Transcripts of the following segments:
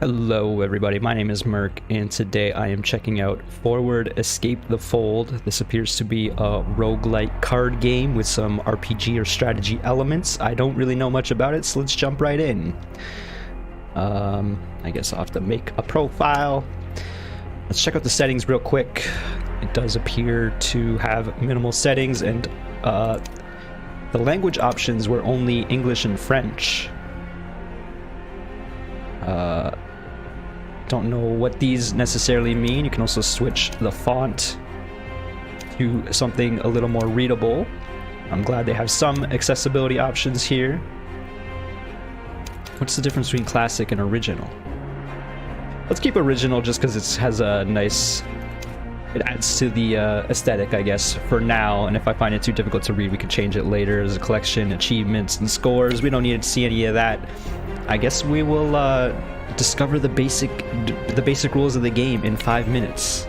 Hello everybody, my name is Merc, and today I am checking out Forward Escape the Fold. This appears to be a roguelite card game with some RPG or strategy elements. I don't really know much about it, so let's jump right in. I guess I'll have to make a profile. Let's check out the settings real quick. It does appear to have minimal settings, and the language options were only English and French. Don't know what these necessarily mean. You can also switch the font to something a little more readable. I'm glad they have some accessibility options here. What's the difference between classic and original? Let's keep original just because it has a nice... It adds to the aesthetic, I guess, for now. And if I find it too difficult to read, we could change it later. There's a collection, achievements, and scores. We don't need to see any of that. I guess we will discover the basic rules of the game in 5 minutes.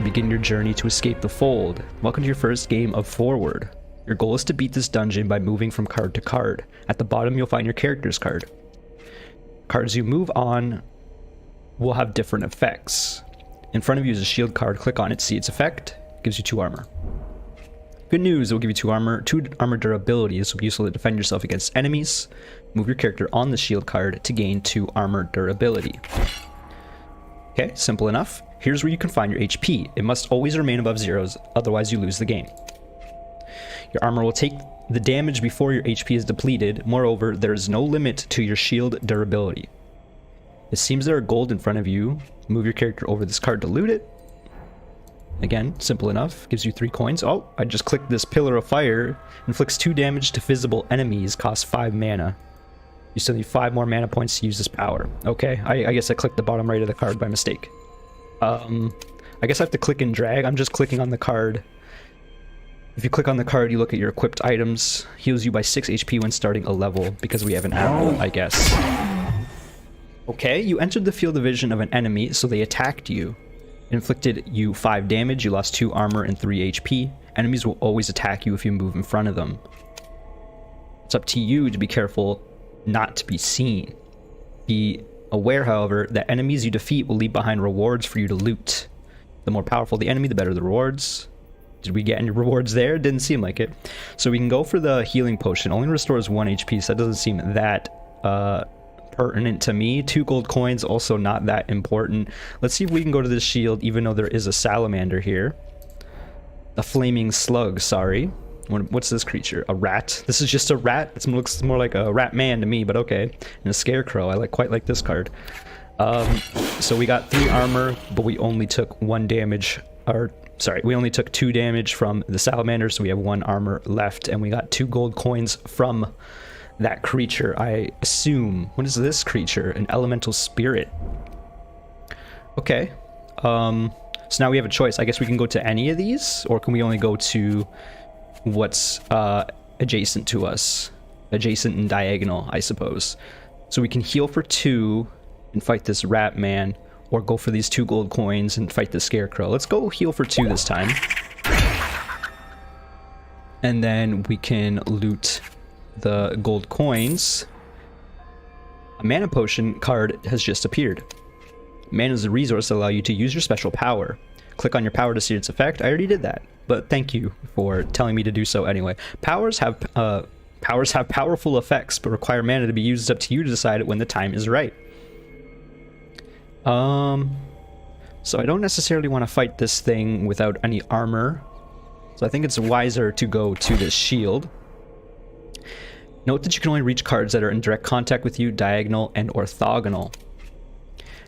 Begin your journey to escape the fold. Welcome to your first game of Forward. Your goal is to beat this dungeon by moving from card to card. At the bottom, you'll find your character's card. Cards you move on will have different effects. In front of you is a shield card. Click on it, see its effect. It gives you 2 armor. Good news, it will give you 2 armor durability. This will be useful to defend yourself against enemies. Move your character on the shield card to gain 2 armor durability. Okay, simple enough. Here's where you can find your HP. It must always remain above zeros, otherwise you lose the game. Your armor will take the damage before your HP is depleted. Moreover, there is no limit to your shield durability. It seems there are gold in front of you. Move your character over this card to loot it. Again, simple enough. Gives you 3 coins. Oh, I just clicked this Pillar of Fire. Inflicts 2 damage to visible enemies. Costs 5 mana. You still need 5 more mana points to use this power. Okay, I guess I clicked the bottom right of the card by mistake. I guess I have to click and drag. I'm just clicking on the card. If you click on the card, you look at your equipped items. Heals you by 6 HP when starting a level, because we have an apple, I guess. Okay, you entered the field of vision of an enemy, so they attacked you. It inflicted you 5 damage, you lost 2 armor and 3 HP. Enemies will always attack you if you move in front of them. It's up to you to be careful not to be seen. Be aware, however, that enemies you defeat will leave behind rewards for you to loot. The more powerful the enemy, the better the rewards. Did we get any rewards there? Didn't seem like it. So we can go for the healing potion. Only restores 1 HP, so that doesn't seem that pertinent to me. 2 gold coins, also not that important. Let's see if we can go to this shield, even though there is a salamander here. A flaming slug, sorry. What's this creature? A rat? This is just a rat? It looks more like a rat man to me, but okay. And a scarecrow. I quite like this card. So we got 3 armor, but we only took 1 damage. Or, sorry, we only took 2 damage from the salamander, so we have 1 armor left. And we got 2 gold coins from that creature, I assume. What is this creature? An elemental spirit. Okay. So now we have a choice. I guess we can go to any of these, or can we only go to what's adjacent to us? Adjacent and diagonal, I suppose. So we can heal for 2 and fight this rat man, or go for these 2 gold coins and fight the scarecrow. Let's go heal for 2 this time. And then we can loot the gold coins. A mana potion card has just appeared. Mana is a resource that allows you to use your special power. Click on your power to see its effect. I already did that, but thank you for telling me to do so anyway. Powers have powerful effects, but require mana to be used. It's up to you to decide when the time is right. So I don't necessarily want to fight this thing without any armor. So I think it's wiser to go to this shield. Note that you can only reach cards that are in direct contact with you, diagonal and orthogonal.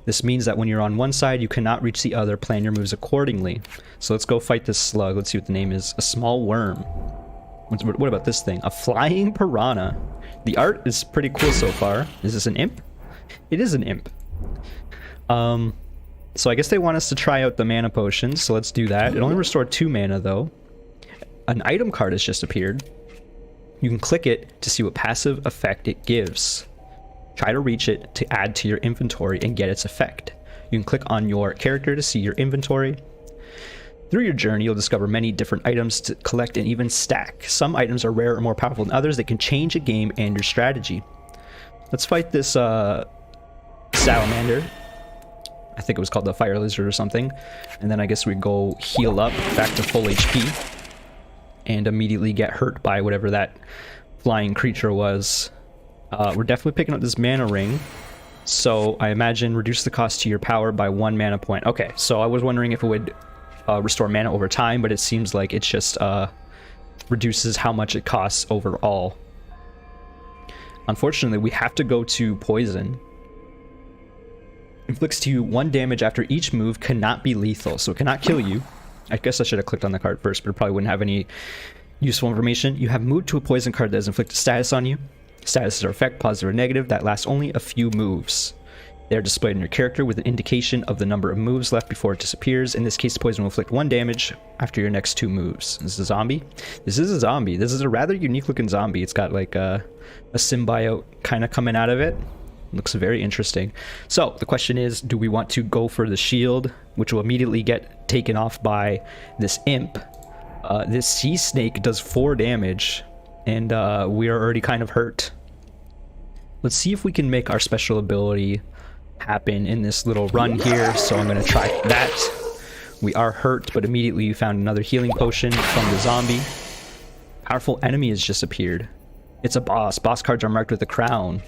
This means that when you're on one side, you cannot reach the other. Plan your moves accordingly. So let's go fight this slug. Let's see what the name is. A small worm. What about this thing? A flying piranha. The art is pretty cool so far. Is this an imp? It is an imp. So I guess they want us to try out the mana potions, so let's do that. It only restored 2 mana though. An item card has just appeared. You can click it to see what passive effect it gives. Try to reach it to add to your inventory and get its effect. You can click on your character to see your inventory. Through your journey, you'll discover many different items to collect and even stack. Some items are rare or more powerful than others that can change a game and your strategy. Let's fight this salamander. I think it was called the fire lizard or something. And then I guess we go heal up back to full HP and immediately get hurt by whatever that flying creature was. We're definitely picking up this mana ring. So I imagine reduce the cost to your power by 1 mana point. Okay, so I was wondering if it would restore mana over time, but it seems like it just reduces how much it costs overall. Unfortunately, we have to go to poison. Inflicts to you 1 damage after each move, cannot be lethal, so it cannot kill you. I guess I should have clicked on the card first, but it probably wouldn't have any useful information. You have moved to a poison card that has inflicted status on you. Statuses are effect, positive or negative, that lasts only a few moves. They are displayed in your character with an indication of the number of moves left before it disappears. In this case, poison will inflict 1 damage after your next 2 moves. This is a zombie? This is a zombie. This is a rather unique looking zombie. It's got like a symbiote kind of coming out of it. Looks very interesting. So the question is, do we want to go for the shield, which will immediately get taken off by this imp? This sea snake does 4 damage, and we are already kind of hurt. Let's see if we can make our special ability happen in this little run here. So I'm going to try that. We are hurt, but immediately you found another healing potion from the zombie. Powerful enemy has just appeared. It's a boss. Boss cards are marked with a crown.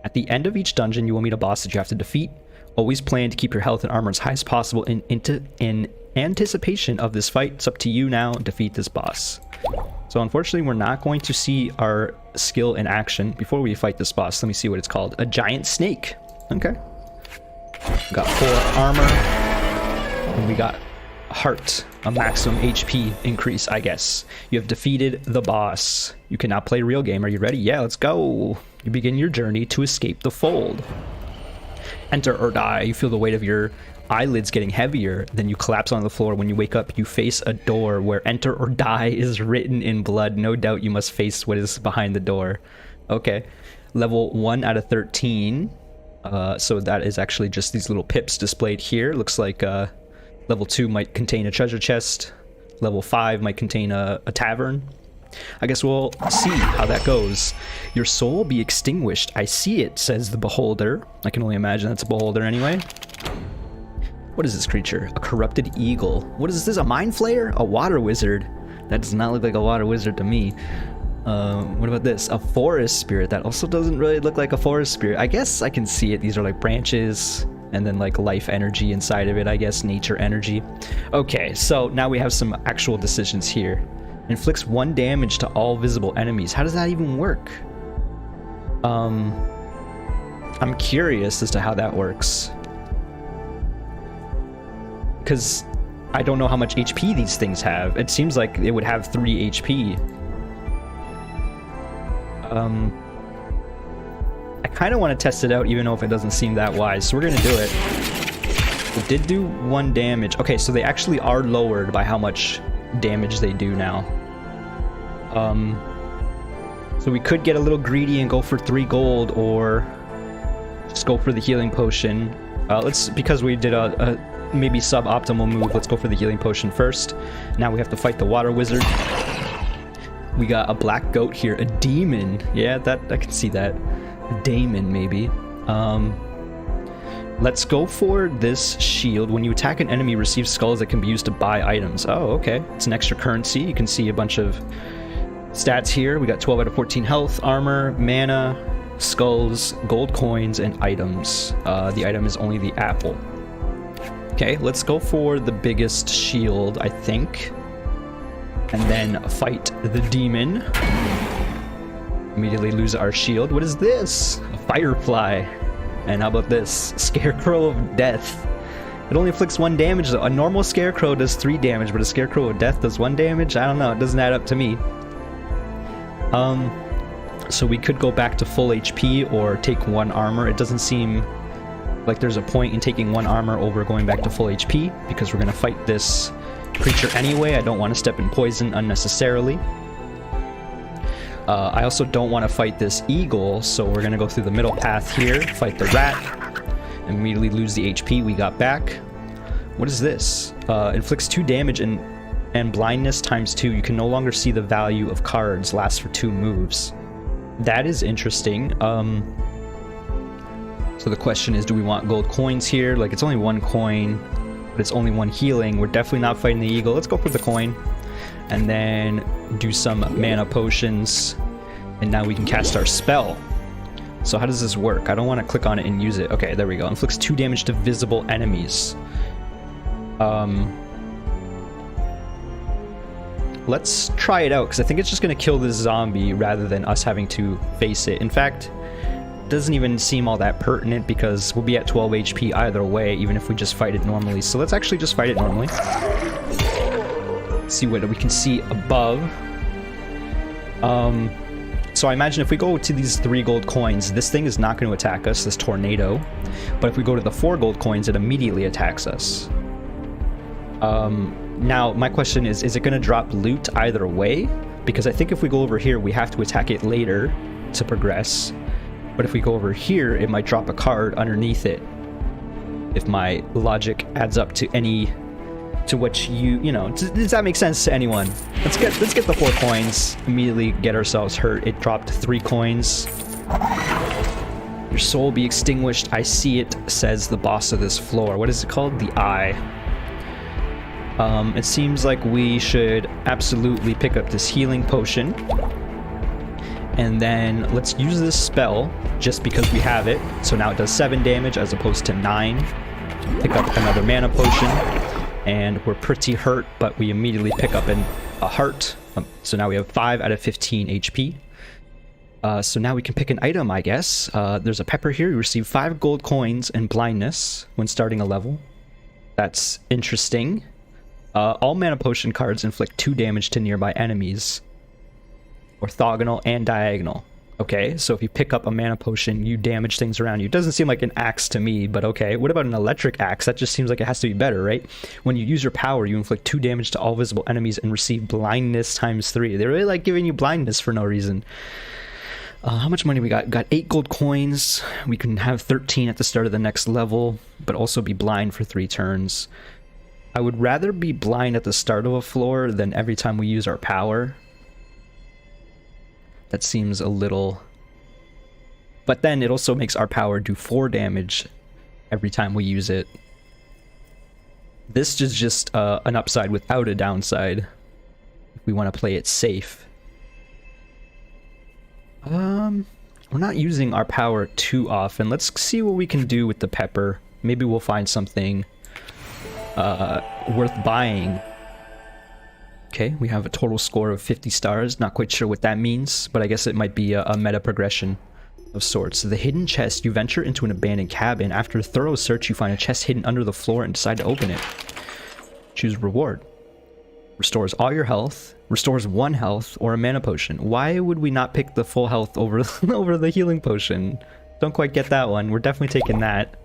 At the end of each dungeon, you will meet a boss that you have to defeat. Always plan to keep your health and armor as high as possible in anticipation of this fight. It's up to you now. Defeat this boss. So unfortunately, we're not going to see our skill in action before we fight this boss. Let me see what it's called. A giant snake. Okay. We got 4 armor. And we got heart. A maximum HP increase, I guess. You have defeated the boss. You can now play real game. Are you ready? Yeah, let's go. You begin your journey to escape the fold. Enter or die. You feel the weight of your eyelids getting heavier. Then you collapse on the floor. When you wake up, you face a door where enter or die is written in blood. No doubt you must face what is behind the door. Okay. Level 1 out of 13. So that is actually just these little pips displayed here. Looks like level 2 might contain a treasure chest. Level 5 might contain a tavern. I guess we'll see how that goes. Your soul will be extinguished. I see it, says the beholder. I can only imagine that's a beholder anyway. What is this creature? A corrupted eagle. What is this? A mind flayer? A water wizard? That does not look like a water wizard to me. What about this? A forest spirit. That also doesn't really look like a forest spirit. I guess I can see it. These are like branches and then like life energy inside of it. I guess nature energy. Okay, so now we have some actual decisions here. Inflicts 1 damage to all visible enemies. How does that even work? I'm curious as to how that works. Because I don't know how much HP these things have. It seems like it would have 3 HP. I kind of want to test it out, even though if it doesn't seem that wise. So we're going to do it. It did do 1 damage. Okay, so they actually are lowered by how much damage they do now. So we could get a little greedy and go for 3 gold, or just go for the healing potion. Because we did a maybe suboptimal move, let's go for the healing potion first. Now we have to fight the water wizard. We got a black goat here, a demon. Yeah, that I can see that. A daemon, maybe. Let's go for this shield. When you attack an enemy, receive skulls that can be used to buy items. Oh, okay. It's an extra currency. You can see a bunch of stats here. We got 12 out of 14 health, armor, mana, skulls, gold coins, and items. The item is only the apple. Okay, let's go for the biggest shield, I think. And then fight the demon. Immediately lose our shield. What is this? A firefly. And how about this? Scarecrow of Death. It only inflicts 1 damage though. A normal scarecrow does 3 damage, but a Scarecrow of Death does 1 damage? I don't know, it doesn't add up to me. So we could go back to full HP or take 1 armor. It doesn't seem like there's a point in taking 1 armor over going back to full HP, because we're going to fight this creature anyway. I don't want to step in poison unnecessarily. I also don't want to fight this eagle, so we're going to go through the middle path here, fight the rat, and immediately lose the HP we got back. What is this? Inflicts 2 damage and blindness times 2. You can no longer see the value of cards. Lasts for 2 moves. That is interesting. So the question is, do we want gold coins here? Like, it's only 1 coin, but it's only 1 healing. We're definitely not fighting the eagle. Let's go for the coin. And then do some mana potions. And now we can cast our spell. So how does this work? I don't want to click on it and use it. Okay, there we go. Inflicts 2 damage to visible enemies. Let's try it out, because I think it's just going to kill this zombie rather than us having to face it. In fact, doesn't even seem all that pertinent because we'll be at 12 HP either way, even if we just fight it normally. So let's actually just fight it normally. See what we can see above. So I imagine if we go to these 3 gold coins, this thing is not going to attack us, this tornado. But if we go to the 4 gold coins, it immediately attacks us. Now, my question is it going to drop loot either way? Because I think if we go over here, we have to attack it later to progress. But if we go over here, it might drop a card underneath it. If my logic adds up to what you know, does that make sense to anyone? Let's get the 4 coins, immediately get ourselves hurt. It dropped 3 coins. Your soul be extinguished. I see it, says the boss of this floor. What is it called? The Eye. It seems like we should absolutely pick up this healing potion. And then let's use this spell just because we have it. So now it does 7 damage as opposed to 9. Pick up another mana potion. And we're pretty hurt, but we immediately pick up a heart. So now we have 5 out of 15 HP. So now we can pick an item, I guess. There's a pepper here. You receive 5 gold coins and blindness when starting a level. That's interesting. All mana potion cards inflict 2 damage to nearby enemies. Orthogonal and diagonal. Okay, so if you pick up a mana potion, you damage things around you. It doesn't seem like an axe to me, but okay. What about an electric axe? That just seems like it has to be better, right? When you use your power, you inflict 2 damage to all visible enemies and receive blindness times 3. They really like giving you blindness for no reason. How much money we got? Got 8 gold coins. We can have 13 at the start of the next level, but also be blind for 3 turns. I would rather be blind at the start of a floor than every time we use our power. That seems a little... But then it also makes our power do 4 damage every time we use it. This is just an upside without a downside. If we want to play it safe. We're not using our power too often. Let's see what we can do with the pepper. Maybe we'll find something worth buying. Okay, we have a total score of 50 stars. Not quite sure what that means, but I guess it might be a meta progression of sorts. The hidden chest. You venture into an abandoned cabin. After a thorough search, you find a chest hidden under the floor and decide to open it. Choose reward. Restores all your health. Restores 1 health or a mana potion. Why would we not pick the full health over the healing potion? Don't quite get that one. We're definitely taking that.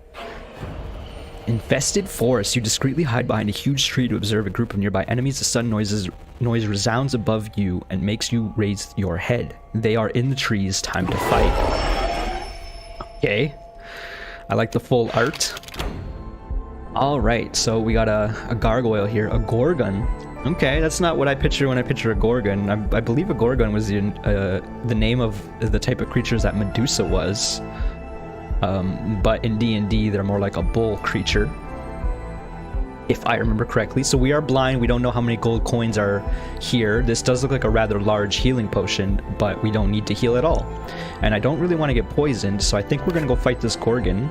Infested forest. You discreetly hide behind a huge tree to observe a group of nearby enemies. The sudden noise resounds above you and makes you raise your head. They are in the trees. Time to fight. Okay. I like the full art. Alright, so we got a gargoyle here. A gorgon. Okay, that's not what I picture when I picture a gorgon. I believe a gorgon was the name of the type of creatures that Medusa was. But in D&D, they're more like a bull creature, if I remember correctly. So we are blind. We don't know how many gold coins are here. This does look like a rather large healing potion, but we don't need to heal at all. And I don't really want to get poisoned, so I think we're going to go fight this gorgon.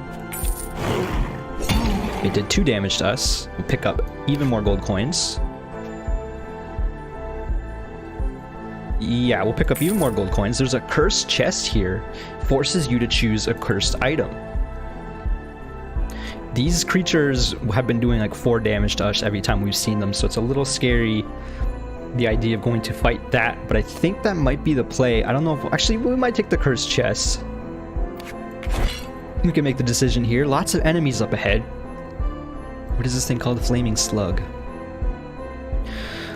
It did 2 damage to us. We'll pick up even more gold coins. Yeah, we'll pick up even more gold coins. There's a cursed chest here. Forces you to choose a cursed item. These creatures have been doing like 4 damage to us every time we've seen them, so it's a little scary, the idea of going to fight that, but I think that might be the play. I don't know if... Actually, we might take the cursed chest. We can make the decision here. Lots of enemies up ahead. What is this thing called? Flaming slug.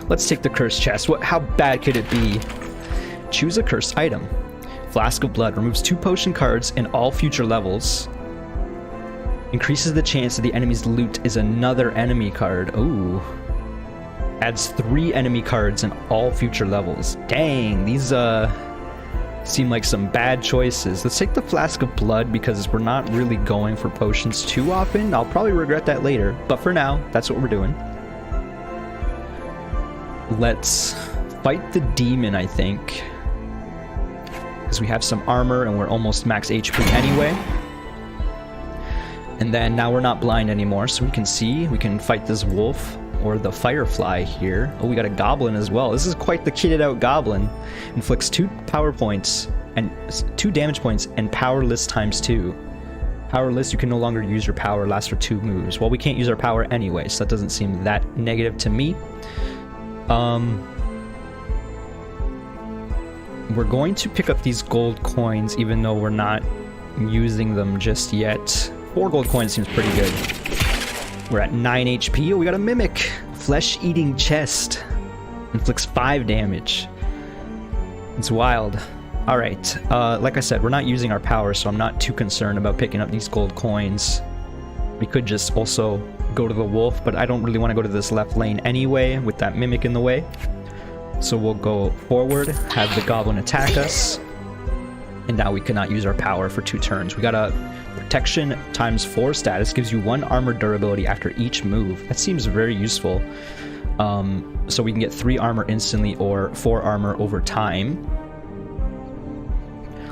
Let's take the cursed chest. How bad could it be? Choose a cursed item. Flask of Blood removes 2 potion cards in all future levels. Increases the chance that the enemy's loot is another enemy card. Ooh. Adds 3 enemy cards in all future levels. Dang, these seem like some bad choices. Let's take the Flask of Blood because we're not really going for potions too often. I'll probably regret that later, but for now, that's what we're doing. Let's fight the demon, I think, because we have some armor and we're almost max HP anyway. And then now we're not blind anymore, so we can see. We can fight this wolf or the firefly here. Oh, we got a goblin as well. This is quite the kitted out goblin. Inflicts 2 power points and 2 damage points and powerless ×2. Powerless, you can no longer use your power, lasts for 2 moves. Well, we can't use our power anyway, so that doesn't seem that negative to me. We're going to pick up these gold coins even though we're not using them just yet. 4 gold coins seems pretty good. We're at 9 HP. Oh, we got a Mimic. Flesh-eating chest. Inflicts 5 damage. It's wild. Alright, like I said, we're not using our power, so I'm not too concerned about picking up these gold coins. We could just also go to the wolf, but I don't really want to go to this left lane anyway with that Mimic in the way. So we'll go forward, have the goblin attack us, and now we cannot use our power for 2 turns. We got a protection ×4 status, gives you 1 armor durability after each move. That seems very useful. So we can get 3 armor instantly or 4 armor over time.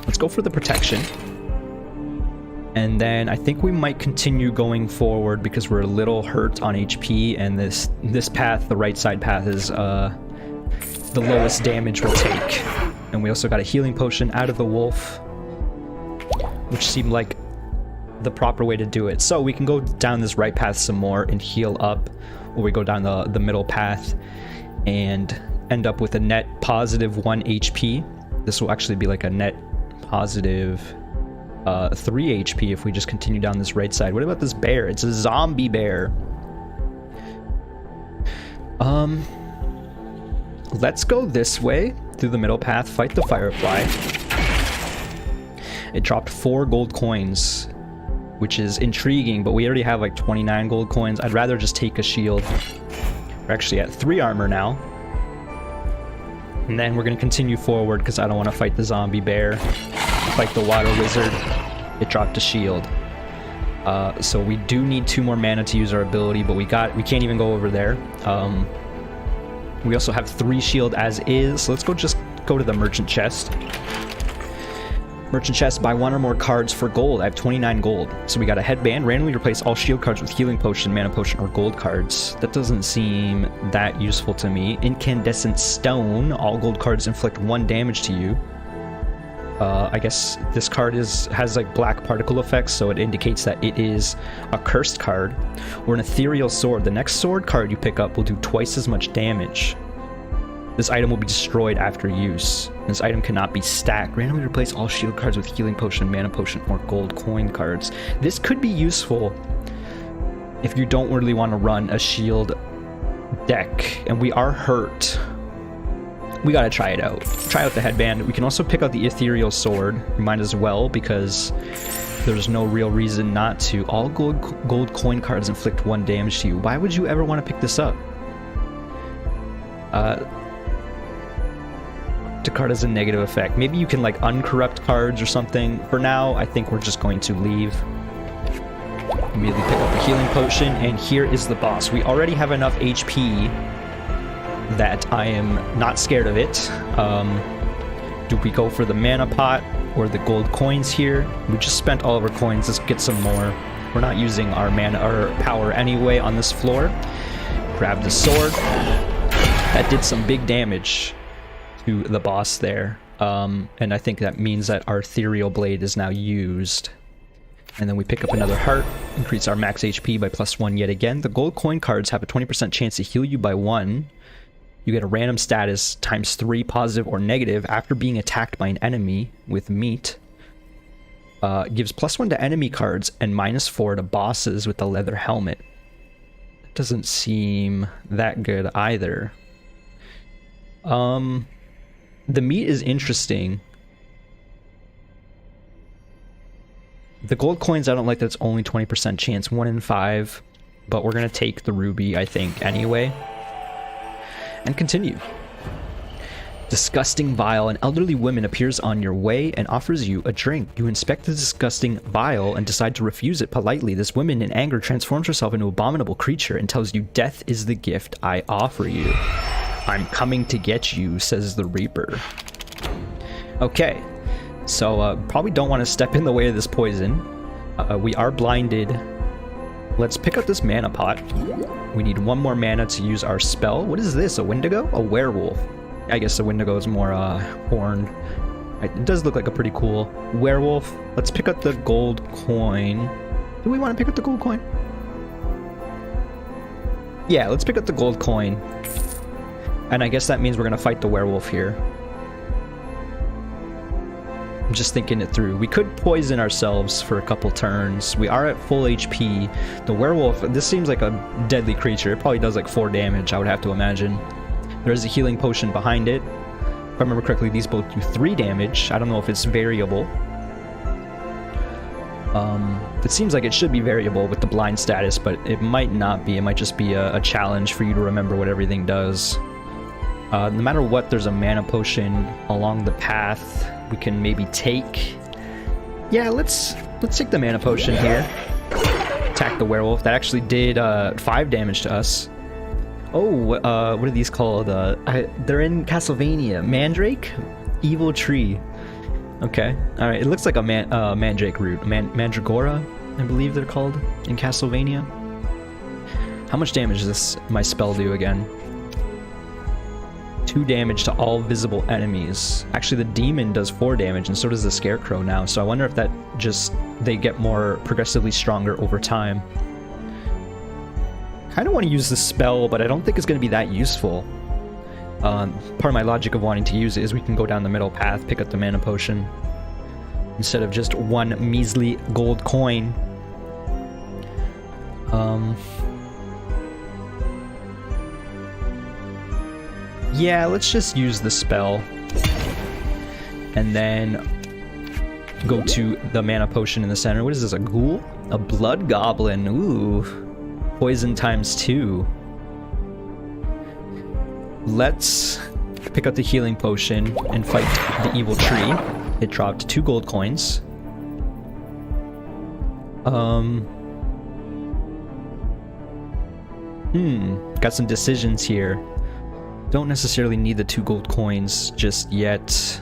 Let's go for the protection. And then I think we might continue going forward because we're a little hurt on HP, and this path, the right side path, is the lowest damage we'll take. And we also got a healing potion out of the wolf, which seemed like the proper way to do it. So we can go down this right path some more and heal up, or we go down the middle path and end up with a net positive 1 HP. This will actually be like a net positive 3 HP if we just continue down this right side. What about this bear? It's a zombie bear. Let's go this way through the middle path, fight the firefly. It dropped 4 gold coins, which is intriguing, but we already have like 29 gold coins. I'd rather just take a shield. We're actually at 3 armor now. And then we're going to continue forward because I don't want to fight the zombie bear. Fight the water wizard. It dropped a shield. So we do need 2 more mana to use our ability, but we can't even go over there. We also have 3 shield as is, so let's just go to the merchant chest. Merchant chest, buy 1 or more cards for gold. I have 29 gold. So we got a headband, randomly replace all shield cards with healing potion, mana potion, or gold cards. That doesn't seem that useful to me. Incandescent stone, all gold cards inflict 1 damage to you. I guess this card has like black particle effects, so it indicates that it is a cursed card. Or an ethereal sword. The next sword card you pick up will do twice as much damage. This item will be destroyed after use. This item cannot be stacked. Randomly replace all shield cards with healing potion, mana potion, or gold coin cards. This could be useful if you don't really want to run a shield deck, and we are hurt. We gotta try it out. Try out the headband. We can also pick out the ethereal sword. We might as well, because there's no real reason not to. All gold coin cards inflict 1 damage to you. Why would you ever want to pick this up? The card has a negative effect. Maybe you can like uncorrupt cards or something. For now, I think we're just going to leave. Immediately pick up the healing potion, and here is the boss. We already have enough HP that I am not scared of it. Do we go for the mana pot or the gold coins here? We just spent all of our coins. Let's get some more. We're not using our mana or power anyway on this floor. Grab the sword. That did some big damage to the boss there. And I think that means that our ethereal blade is now used. And then we pick up another heart, increase our max HP by +1 yet again. The gold coin cards have a 20% chance to heal you by 1. You get a random status ×3 positive or negative after being attacked by an enemy with meat. Gives +1 to enemy cards and -4 to bosses with the leather helmet. That doesn't seem that good either. The meat is interesting. The gold coins, I don't like that it's only 20% chance, 1 in 5. But we're going to take the ruby, I think, anyway. And continue. Disgusting vial. An elderly woman appears on your way and offers you a drink. You inspect the disgusting vial and decide to refuse it politely. This woman, in anger, transforms herself into an abominable creature and tells you death is the gift I offer you. I'm coming to get you, says the Reaper. Okay, so probably don't want to step in the way of this poison. We are blinded. Let's pick up this mana pot. We need 1 more mana to use our spell. What is this, a Wendigo? A werewolf. I guess the Wendigo is more horned. It does look like a pretty cool werewolf. Let's pick up the gold coin. Do we want to pick up the gold coin? Yeah, let's pick up the gold coin. And I guess that means we're going to fight the werewolf here. I'm just thinking it through. We could poison ourselves for a couple turns. We are at full HP. The werewolf, this seems like a deadly creature. It probably does like 4 damage, I would have to imagine. There is a healing potion behind it. If I remember correctly, these both do 3 damage. I don't know if it's variable. It seems like it should be variable with the blind status, but it might not be. It might just be a challenge for you to remember what everything does. No matter what, there's a mana potion along the path we can maybe take. Yeah, let's take the mana potion here. Attack the werewolf. That actually did 5 damage to us. Oh, what are these called? They're in Castlevania. Mandrake? Evil Tree. Okay. Alright, it looks like a Mandrake root. Mandragora, I believe they're called in Castlevania. How much damage does my spell do again? 2 damage to all visible enemies. Actually, the demon does 4 damage, and so does the scarecrow now. So I wonder if that just... they get more progressively stronger over time. I don't want to use the spell, but I don't think it's going to be that useful. Part of my logic of wanting to use it is we can go down the middle path, pick up the mana potion, instead of just 1 measly gold coin. Yeah, let's just use the spell. And then go to the mana potion in the center. What is this, a ghoul? A blood goblin. Ooh. Poison times 2. Let's pick up the healing potion and fight the evil tree. It dropped 2 gold coins. Got some decisions here. Don't necessarily need the 2 gold coins just yet.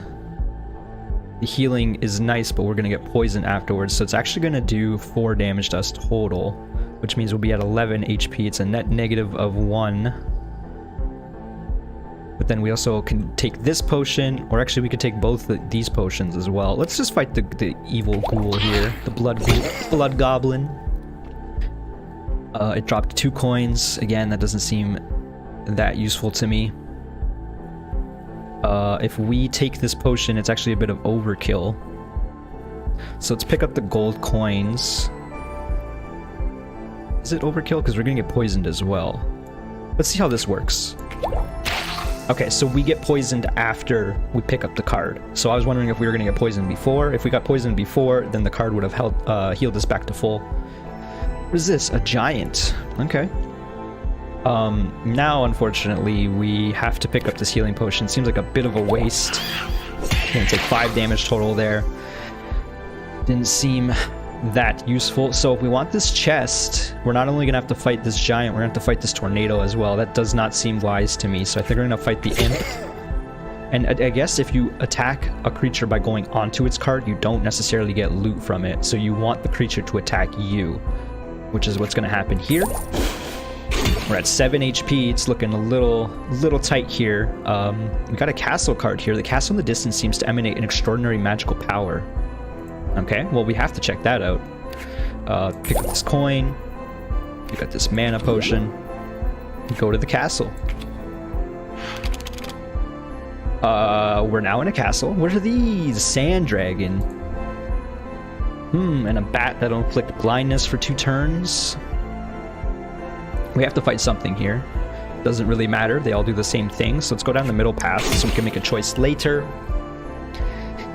The healing is nice, but we're gonna get poisoned afterwards, so it's actually gonna do 4 damage to us total, which means we'll be at 11 HP. It's a net negative of 1. But then we also can take this potion, or actually we could take both these potions as well. Let's just fight the evil ghoul here, the blood goblin. It dropped 2 coins. Again, that doesn't seem that useful to me. If we take this potion, it's actually a bit of overkill. So let's pick up the gold coins. Is it overkill? Because we're gonna get poisoned as well. Let's see how this works. Okay, so we get poisoned after we pick up the card. So I was wondering if we were gonna get poisoned before. If we got poisoned before, then the card would have healed us back to full. What is this? A giant. Okay. Now, unfortunately, we have to pick up this healing potion. Seems like a bit of a waste. Gonna take 5 damage total there. Didn't seem that useful. So if we want this chest, we're not only gonna have to fight this giant, we're gonna have to fight this tornado as well. That does not seem wise to me. So I think we're gonna fight the imp. And I guess if you attack a creature by going onto its card, you don't necessarily get loot from it. So you want the creature to attack you, which is what's gonna happen here. We're at 7 HP. It's looking a little tight here. We got a castle card here. The castle in the distance seems to emanate an extraordinary magical power. Okay, well, we have to check that out. Pick up this coin. We got this mana potion. Go to the castle. We're now in a castle. What are these? Sand dragon. And a bat that'll inflict blindness for 2 turns. We have to fight something here. Doesn't really matter. They all do the same thing. So let's go down the middle path so we can make a choice later.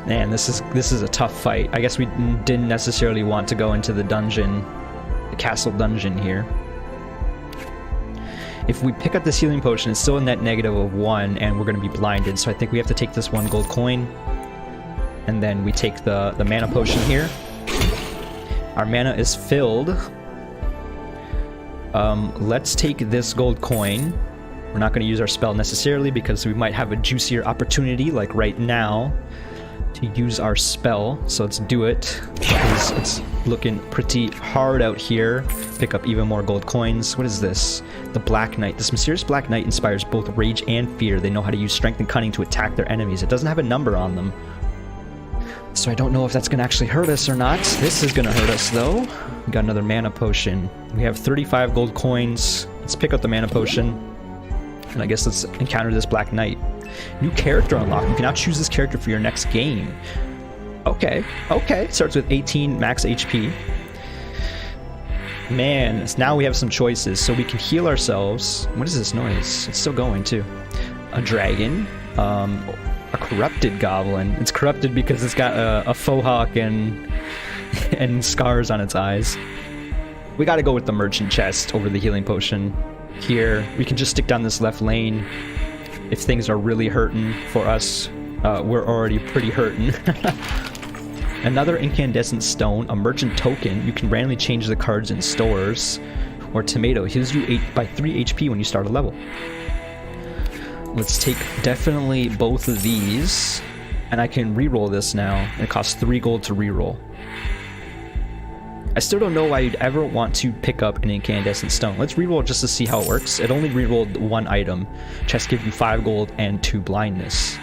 Man, this is a tough fight. I guess we didn't necessarily want to go into the dungeon, the castle dungeon here. If we pick up this healing potion, it's still a net negative of 1, and we're going to be blinded. So I think we have to take this 1 gold coin, and then we take the mana potion here. Our mana is filled. Let's take this gold coin. We're not going to use our spell necessarily because we might have a juicier opportunity, like right now, to use our spell. So let's do it, because it's looking pretty hard out here. Pick up even more gold coins. What is this? The Black Knight. This mysterious Black Knight inspires both rage and fear. They know how to use strength and cunning to attack their enemies. It doesn't have a number on them, so I don't know if that's going to actually hurt us or not. This is going to hurt us, though. We got another mana potion. We have 35 gold coins. Let's pick up the mana potion. And I guess let's encounter this Black Knight. New character unlocked. You can now choose this character for your next game. Okay, okay. Starts with 18 max HP. Man, now we have some choices. So we can heal ourselves. What is this noise? It's still going, too. A dragon. A corrupted goblin. It's corrupted because it's got a faux hawk and scars on its eyes. We gotta go with the merchant chest over the healing potion. Here, we can just stick down this left lane. If things are really hurting for us, we're already pretty hurting. Another incandescent stone, a merchant token. You can randomly change the cards in stores. Or tomato, heals you by 3 HP when you start a level. Let's take definitely both of these, and I can reroll this now. It costs 3 gold to reroll. I still don't know why you'd ever want to pick up an incandescent stone. Let's reroll just to see how it works. It only rerolled 1 item. Chests give you 5 gold and 2 blindness.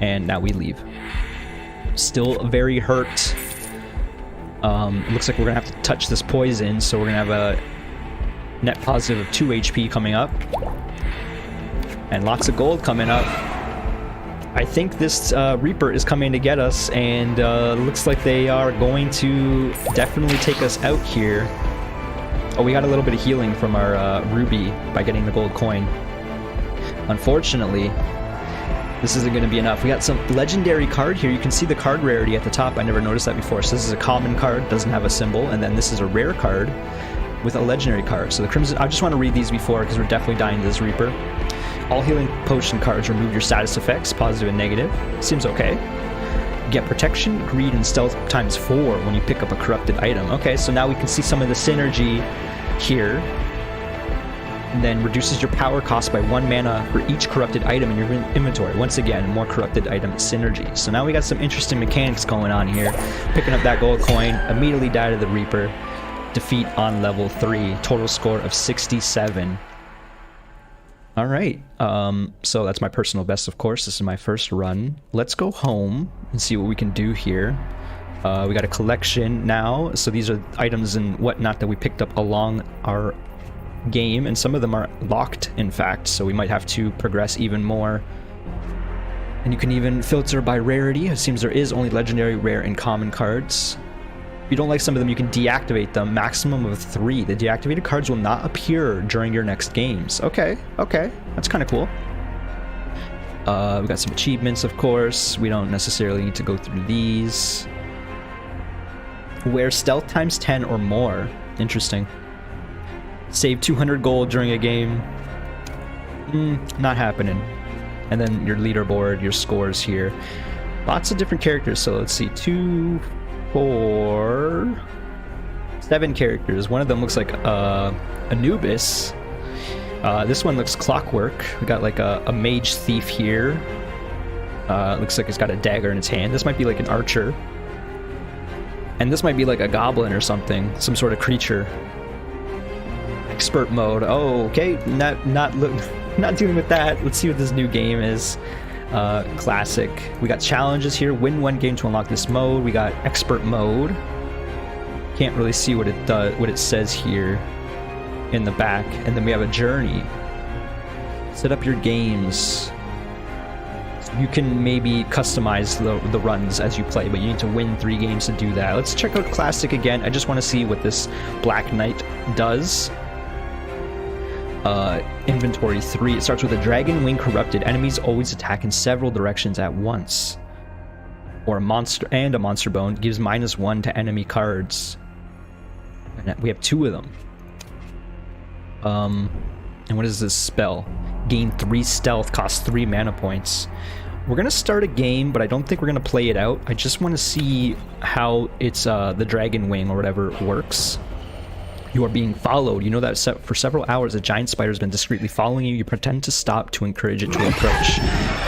And now we leave. Still very hurt. It looks like we're gonna have to touch this poison, so we're gonna have a net positive of 2 HP coming up. And lots of gold coming up. I think this Reaper is coming to get us, and looks like they are going to definitely take us out here. Oh, we got a little bit of healing from our ruby by getting the gold coin. Unfortunately, this isn't going to be enough. We got some legendary card here. You can see the card rarity at the top. I never noticed that before. So this is a common card, doesn't have a symbol, and then this is a rare card with a legendary card. So the Crimson, I just want to read these before because we're definitely dying to this Reaper. All healing potion cards remove your status effects, positive and negative. Seems okay. Get protection, greed, and stealth times 4 when you pick up a corrupted item. Okay, so now we can see some of the synergy here. And then reduces your power cost by 1 mana for each corrupted item in your inventory. Once again, more corrupted item synergy. So now we got some interesting mechanics going on here. Picking up that gold coin, immediately die to the Reaper. Defeat on level 3. Total score of 67. All right, so that's my personal best, of course. This is my first run. Let's go home and see what we can do here. We got a collection now, so these are items and whatnot that we picked up along our game, and some of them are locked, in fact, so we might have to progress even more. And you can even filter by rarity. It seems there is only legendary, rare, and common cards. If you don't like some of them, you can deactivate them. Maximum of 3. The deactivated cards will not appear during your next games. Okay, okay. That's kind of cool. We got some achievements, of course. We don't necessarily need to go through these. Wear stealth times 10 or more. Interesting. Save 200 gold during a game. Not happening. And then your leaderboard, your scores here. Lots of different characters. So let's see. 2, 4, 7 characters. One of them looks like Anubis. This one looks clockwork. We got like a mage thief here. Looks like it's got a dagger in its hand. This might be like an archer. And this might be like a goblin or something. Some sort of creature. Expert mode. Oh, okay. Not dealing with that. Let's see what this new game is. Classic. We got challenges here. Win 1 game to unlock this mode. We got expert mode. Can't really see what it does, what it says here in the back. And then we have a journey. Set up your games. You can maybe customize the runs as you play, but you need to win 3 games to do that. Let's check out classic again. I just want to see what this Black Knight does. Inventory 3. It starts with a dragon wing corrupted. Enemies always attack in several directions at once. Or a monster and a monster bone gives -1 to enemy cards. And we have 2 of them. And what is this spell? Gain 3 stealth, cost 3 mana points. We're gonna start a game, but I don't think we're gonna play it out. I just want to see how it's the dragon wing or whatever works. You are being followed. You know that for several hours a giant spider has been discreetly following you. You pretend to stop to encourage it to approach.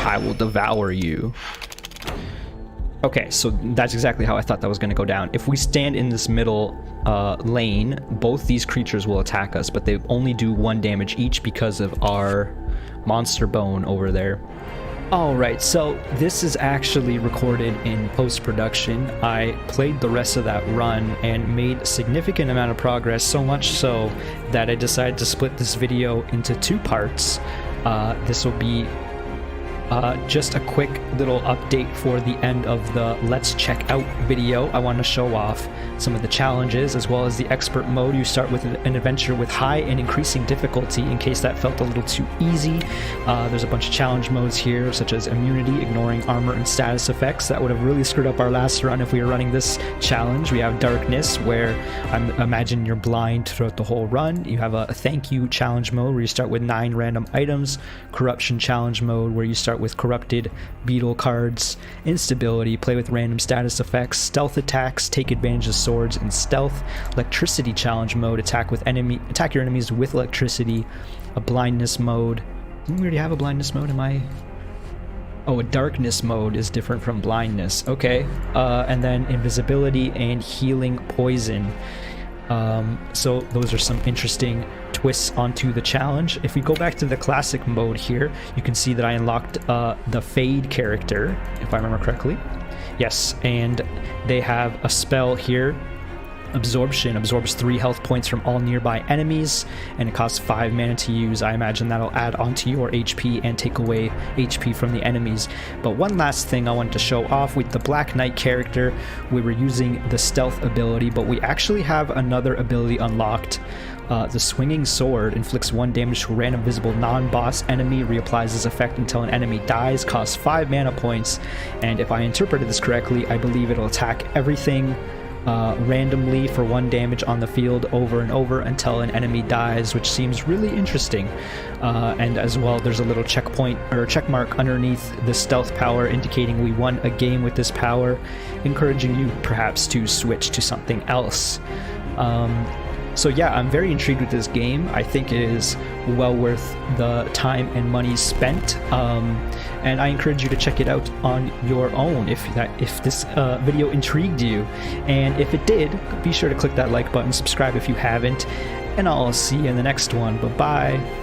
I will devour you. Okay, so that's exactly how I thought that was going to go down. If we stand in this middle lane, both these creatures will attack us, but they only do 1 damage each because of our monster bone over there. Alright, so this is actually recorded in post-production. I played the rest of that run and made a significant amount of progress, so much so that I decided to split this video into 2 parts. This will be just a quick little update for the end of the Let's Check Out video. I want to show off some of the challenges as well as the expert mode. You start with an adventure with high and increasing difficulty in case that felt a little too easy. There's a bunch of challenge modes here, such as immunity, ignoring armor and status effects. That would have really screwed up our last run if we were running this challenge. We have darkness, where I imagine you're blind throughout the whole run. You have a thank you challenge mode where you start with 9 random items. Corruption challenge mode where you start with corrupted beetle cards. Instability, play with random status effects. Stealth attacks, take advantage of swords and stealth. Electricity challenge mode, attack your enemies with electricity. A blindness mode. Didn't we already have a blindness mode? Oh, a darkness mode is different from blindness. Okay. And then invisibility and healing poison. So those are some interesting twists onto the challenge. If we go back to the classic mode here, you can see that I unlocked the Fade character, if I remember correctly. Yes, and they have a spell here. Absorption absorbs 3 health points from all nearby enemies, and it costs 5 mana to use. I imagine that'll add onto your HP and take away HP from the enemies. But one last thing I wanted to show off with the Black Knight character, we were using the stealth ability, but we actually have another ability unlocked. The Swinging Sword inflicts 1 damage to a random visible non-boss enemy, reapplies this effect until an enemy dies, costs 5 mana points, and if I interpreted this correctly, I believe it'll attack everything randomly for 1 damage on the field over and over until an enemy dies, which seems really interesting. And as well, there's a little checkpoint or check mark underneath the stealth power indicating we won a game with this power, encouraging you perhaps to switch to something else. So yeah, I'm very intrigued with this game. I think it is well worth the time and money spent, and I encourage you to check it out on your own if this video intrigued you. And if it did, be sure to click that like button, subscribe if you haven't, and I'll see you in the next one. Bye-bye.